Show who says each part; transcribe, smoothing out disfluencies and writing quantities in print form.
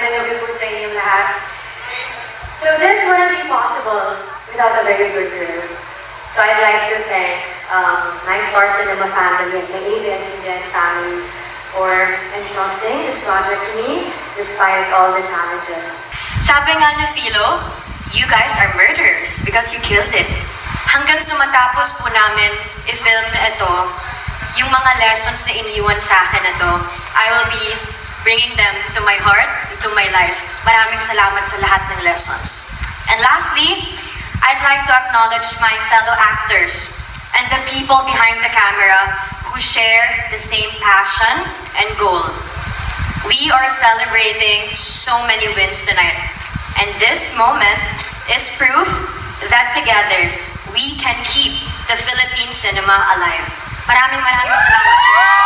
Speaker 1: Magandang gabi po sa inyong lahat. So this wouldn't be possible without a very good girl. So I'd like to thank my Star Cinema family and my ABS-CBN family for entrusting this project to me despite all the challenges.
Speaker 2: Sabi nga ni Philo, you guys are murderers because you killed it. Hanggang sumatapos po namin i-film ito, yung mga lessons na iniwan sa akin na to, I will be bringing them to my heart, to my life. Maraming salamat sa lahat ng lessons. And lastly, I'd like to acknowledge my fellow actors and the people behind the camera who share the same passion and goal. We are celebrating so many wins tonight. And this moment is proof that together, we can keep the Philippine cinema alive. Maraming salamat po.